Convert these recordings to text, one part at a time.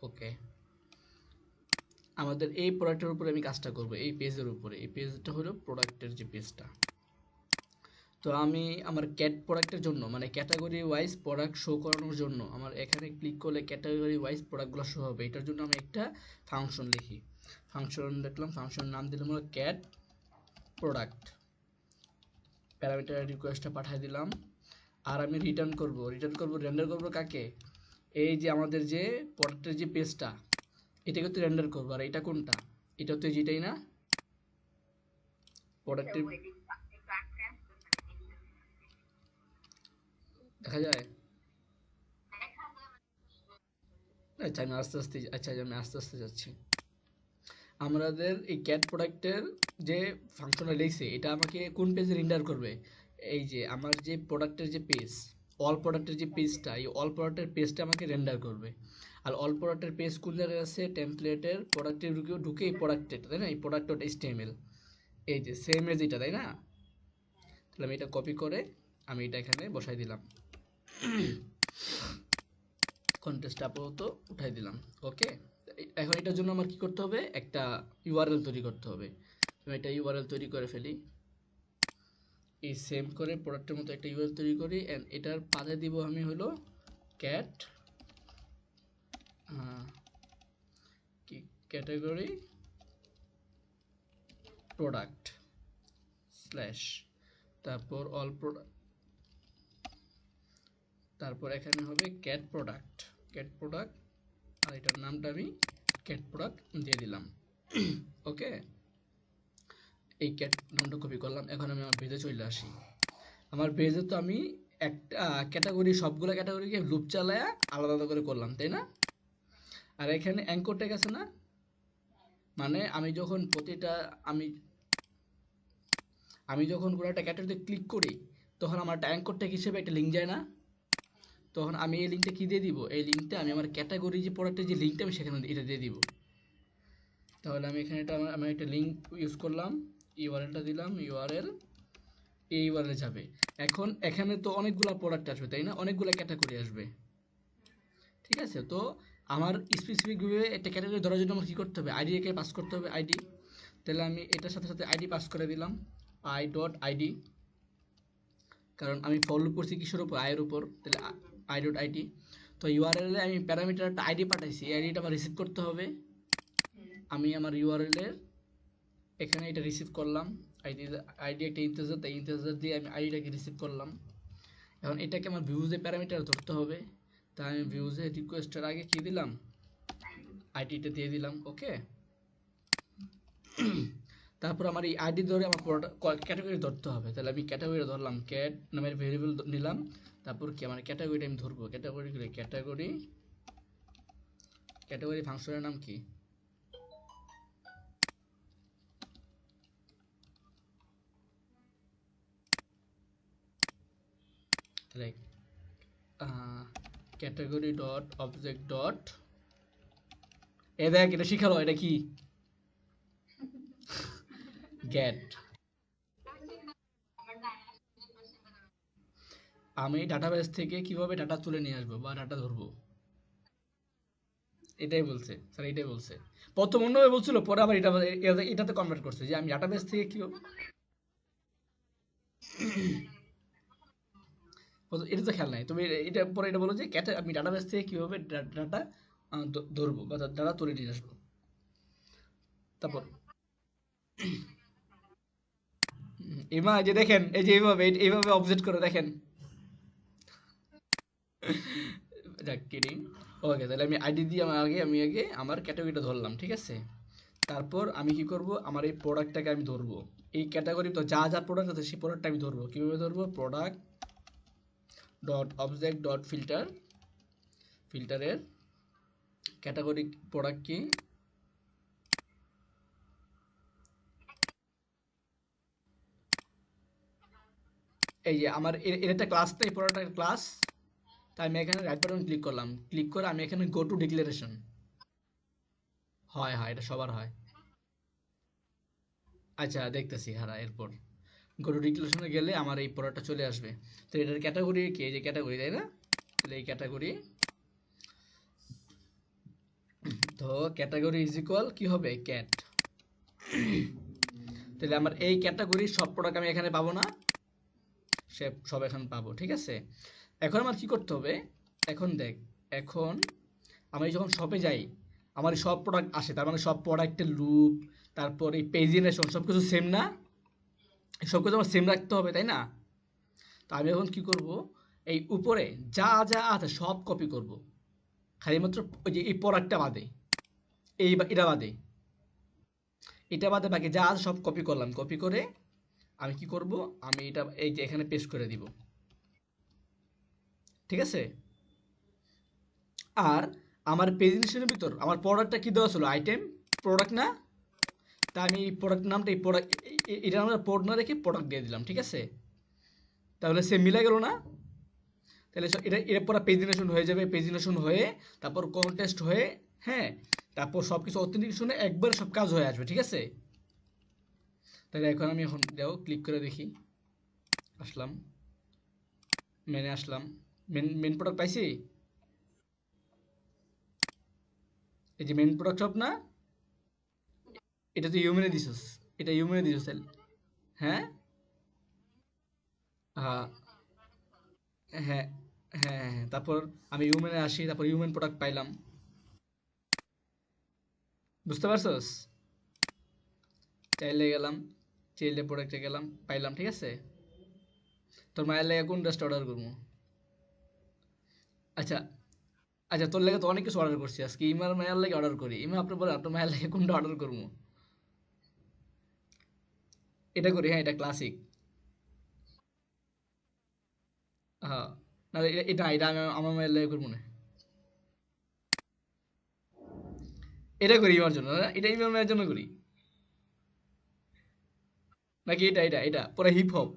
ওকে, আমাদের এই প্রোডাক্টের উপরে আমি কাজটা করব, এই পেজের উপরে। এই পেজটা হলো প্রোডাক্টের যে পেজটা। তো আমি আমার ক্যাট প্রোডাক্টের জন্য মানে ক্যাটাগরি ওয়াইজ প্রোডাক্ট শো করানোর জন্য আমার এখানে ক্লিক করলে ক্যাটাগরি ওয়াইজ প্রোডাক্টগুলো শো হবে। এটার জন্য আমি একটা ফাংশন লিখি। ফাংশন দেখলাম, ফাংশন নাম দিলাম হলো ক্যাট প্রোডাক্ট, প্যারামিটার রিকোয়েস্টটা পাঠিয়ে দিলাম। আর আমি রিটার্ন করব রেন্ডার করব কাকে, এই যে আমাদের যে প্রোডাক্টের যে পেজটা এটাকে তো রেন্ডার করবো। আর এটা কোনটা, এটা তো যেটাই না প্রোডাক্টের, দেখা যায়। আচ্ছা আমি আস্তে আস্তে, আচ্ছা আমি আস্তে আস্তে যাচ্ছি। আমাদের এই ক্যাট প্রোডাক্টের যে ফাংশনটা লিখছে এটা আমাকে কোন পেজে রেন্ডার করবে, এই যে আমার যে প্রোডাক্টের যে পেজ, অল প্রোডাক্টের যে পেজটা, এই অল প্রোডাক্টের পেজটা আমাকে রেন্ডার করবে। আর অল প্রোডাক্টের পেজ কোন জায়গায় আছে, টেমপ্লেটের প্রোডাক্টে ঢুকে এই প্রোডাক্টের, তাই না, এই প্রোডাক্ট ডট এইচটিএমএল, এই যে সেম এজ এটা, তাই না। তাহলে আমি এটা কপি করে আমি এটা এখানে বসাই দিলাম, কন্টেস্ট আপাতত উঠাই দিলাম। ওকে, এখন এটার জন্য আমার কি করতে হবে, একটা ইউআরএল তৈরি করতে হবে। আমি একটা ইউআরএল তৈরি করে ফেলি, এই সেম করে প্রোডাক্টের মতো একটা ইউআরএল তৈরি করি। এন্ড এটার পাশে দিব আমি হলো ক্যাট কি ক্যাটাগরি প্রোডাক্ট স্ল্যাশ, তারপর অল প্রোডাক্ট, তারপর এখানে হবে ক্যাট প্রোডাক্ট, ক্যাট প্রোডাক্ট, আর এটার নামটা আমি ক্যাট প্রোডাক্ট দিয়ে দিলাম। ওকে, এই ক্যাট নামটা কপি করলাম। এখন আমি আমার পেজে চলে আসি। আমার পেজে তো আমি একটা ক্যাটাগরি, সবগুলো ক্যাটাগরিকে লুপ চালায়া আলাদা আলাদা করে করলাম, তাই না। আর এখানে অ্যাঙ্কর ট্যাগ আছে না, মানে আমি যখন প্রতিটা আমি আমি যখন কোনো একটা ক্যাটাগরিতে ক্লিক করি তখন আমার একটা অ্যাঙ্কর ট্যাগ হিসেবে একটা লিঙ্ক যায় না। তখন আমি এই লিঙ্কটা কি দিয়ে দিব, এই লিঙ্কটা আমি আমার ক্যাটাগরি যে প্রোডাক্টের যে লিঙ্কটা আমি সেখানে এটা দিয়ে দিব। তাহলে আমি এখানে আমি একটা লিঙ্ক ইউজ করলাম, ইউআরএলটা দিলাম, ইউআরএল, এই ইউআরএল যাবে। এখন এখানে তো অনেকগুলো প্রোডাক্ট আসবে, তাই না, অনেকগুলো ক্যাটাগরি আসবে। ঠিক আছে, তো আমার স্পেসিফিকভাবে একটা ক্যাটাগরি ধরার জন্য আমার কী করতে হবে, আইডি কে পাস করতে হবে, আইডি। তাহলে আমি এটার সাথে সাথে আইডি পাস করে দিলাম, আই ডট আইডি, কারণ আমি ফর লুপ করছি কিসের উপর, আয়ের উপর, তাহলে আই ডট আইডি। তো ইউআরএল এ আমি প্যারামিটার একটা আইডি পাঠাইছি, এই আইডিটা আমার রিসিভ করতে হবে। আমি আমার ইউআরএল এর এখানে এটা রিসিভ করলাম, আইডি একটা ইন্টিজার, তাই ইন্টিজার দিয়ে আমি আইডিটাকে রিসিভ করলাম। এখন এটাকে আমার ভিউজে প্যারামিটার ধরতে হবে, তাই আমি ভিউজে রিকোয়েস্টের আগে কি দিলাম, আইডিটা দিয়ে দিলাম। ওকে, তারপর আমার এই আইডি ধরে আমার ক্যাটাগরি ধরতে হবে। তাহলে আমি ক্যাটাগরি ধরলাম, ক্যাট নামের ভেরিয়েবল নিলাম, তারপর কি আমার ক্যাটাগরিটা আমি ধরবো, ক্যাটাগরি ক্যাটাগরি ফাংশনের নাম কি, তাহলে ক্যাটাগরি ডট অবজেক্ট ডট, এ দেখ এটা শিখালো, এটা কি গেট। আমি ডাটাবেস থেকে কিভাবে ডাটা তুলে নিয়ে আসবো বা ডাটা ধরবো, এটাই বলছে স্যার, এটাই বলছে। প্রথম অন্যভাবে বলছিল, পরে আবার এটাতে কনভার্ট করছে যে আমি ডাটাবেস থেকে কিভাবে, এটা তো খেয়াল নাই তুমি, এটা পরে এটা বলো যে আমি ডাটাবেস থেকে কিভাবে ডাটা ধরবো বা ডাটা তুলে নিয়ে আসবো। তারপর এমা যে দেখেন, এই যে এইভাবে এইভাবে অবজেক্ট করে দেখেন, যাক কিডিং। ওকে, তাহলে আমি আইডি দিয়ে আমি আগে আমার ক্যাটাগরিটা ধরলাম, ঠিক আছে। তারপর আমি কি করব, আমার এই প্রোডাক্টটাকে আমি ধরবো, এই ক্যাটাগরি তো যা যা প্রোডাক্ট আছে সেই প্রোডাক্টটা আমি ধরবো। কিভাবে ধরবো, product dot object dot filter, ফিল্টারের ক্যাটাগরি প্রোডাক্ট কি, এই যে আমার এর একটা ক্লাস, তো এই প্রোডাক্টের ক্লাস। তাই আমি এখানে রাইট বাটন ক্লিক করলাম, ক্লিক করে আমি এখানে গো টু ডিক্লারেশন, হয় হয় এটা সবার হয়। আচ্ছা দেখতেছি হারা, এরপর গো টু ডিক্লারেশনে গেলে আমার এই প্রোডাক্টটা চলে আসবে। তো এটার ক্যাটাগরি কি, এই যে ক্যাটাগরি, তাই না। তাহলে এই category so category is equal কি হবে ক্যাট। তাহলে আমার এই ক্যাটাগরির সব প্রোডাক্ট আমি এখানে পাবো না, সে সব এখানে পাবো, ঠিক আছে। এখন আমার কি করতে হবে, এখন দেখ, এখন আমি যখন শপে যাই আমার এই সব প্রোডাক্ট আসে, তার মানে সব প্রোডাক্টের লুপ, তারপর এই পেজিনেশন সব কিছু সেম না, সব কিছু আমার সেম রাখতে হবে, তাই না। তো আমি এখন কি করব, এই উপরে যা যা আছে সব কপি করব, খালি মাত্র ওই যে এই প্রোডাক্টটা বাদে, এটা বাদে বাকি যা আছে সব কপি করলাম, কপি করে আমি কি করব, আমি এটা এই যে এখানে পেস্ট করে দিব, ঠিক আছে। আর আমার প্রেজেন্টেশনের ভিতর আমার প্রোডাক্টটা কি দেওয়া ছিল, আইটেম প্রোডাক্ট না, তা আমি এই প্রোডাক্ট নামটা এই প্রোডাক্ট এটা আমরা প্রোডাক্ট না রেখে প্রোডাক্ট দিয়ে দিলাম, ঠিক আছে। তাহলে সে মিলা গেল না, তাহলে এটা এর পর প্রেজেন্টেশন হয়ে যাবে, প্রেজেন্টেশন হয়ে তারপর কন্টেস্ট হয়ে, হ্যাঁ, তারপর সব কিছু অথেন্টিকেশনে একবার সব কাজ হয়ে আসবে, ঠিক আছে। তাহলে এখন আমি এখন যাও ক্লিক করে দেখি, আসলাম মেনে, আসলাম মেন মেন প্রোডাক্ট পাইছি, এই যে মেন প্রোডাক্ট সব না, এটা তো ইউমেনে দিছস, এটা ইউমেনে দিছস তাহলে, হ্যাঁ হ্যাঁ হ্যাঁ হ্যাঁ হ্যাঁ হ্যাঁ। তারপর আমি ইউমেনে আসি, তারপর ইউমেন প্রোডাক্ট পাইলাম, বুঝতে পারছস। চাইলে গেলাম, চাইলে প্রোডাক্টে গেলাম, পাইলাম, ঠিক আছে। তোর মায়ের লাগে কোন ড্রেসটা অর্ডার করবো, আচ্ছা আচ্ছা, তোর লাগে তো অনেক কিছু অর্ডার করছি আজকে, ইমার মায়ের লাগে অর্ডার করি, ইমা আপনি বলেন আপনার মায়ের লাগে কোনটা অর্ডার করবো, এটা করি, হ্যাঁ এটা ক্লাসিক, হ্যাঁ, না এটা এটা আমি আমার মায়ের লাগে করবো না, এটা করি ইমার জন্য না, এটা ইমার মায়ের জন্য করি, নাকি এটা এটা এটা পুরো হিপ হপ।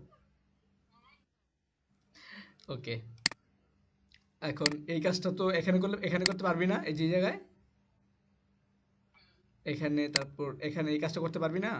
ওকে, এখন এই কাজটা তো এখানে করলে এখানে করতে পারবি না, এই যে জায়গায় এখানে, তারপর এখানে এই কাজটা করতে পারবি না।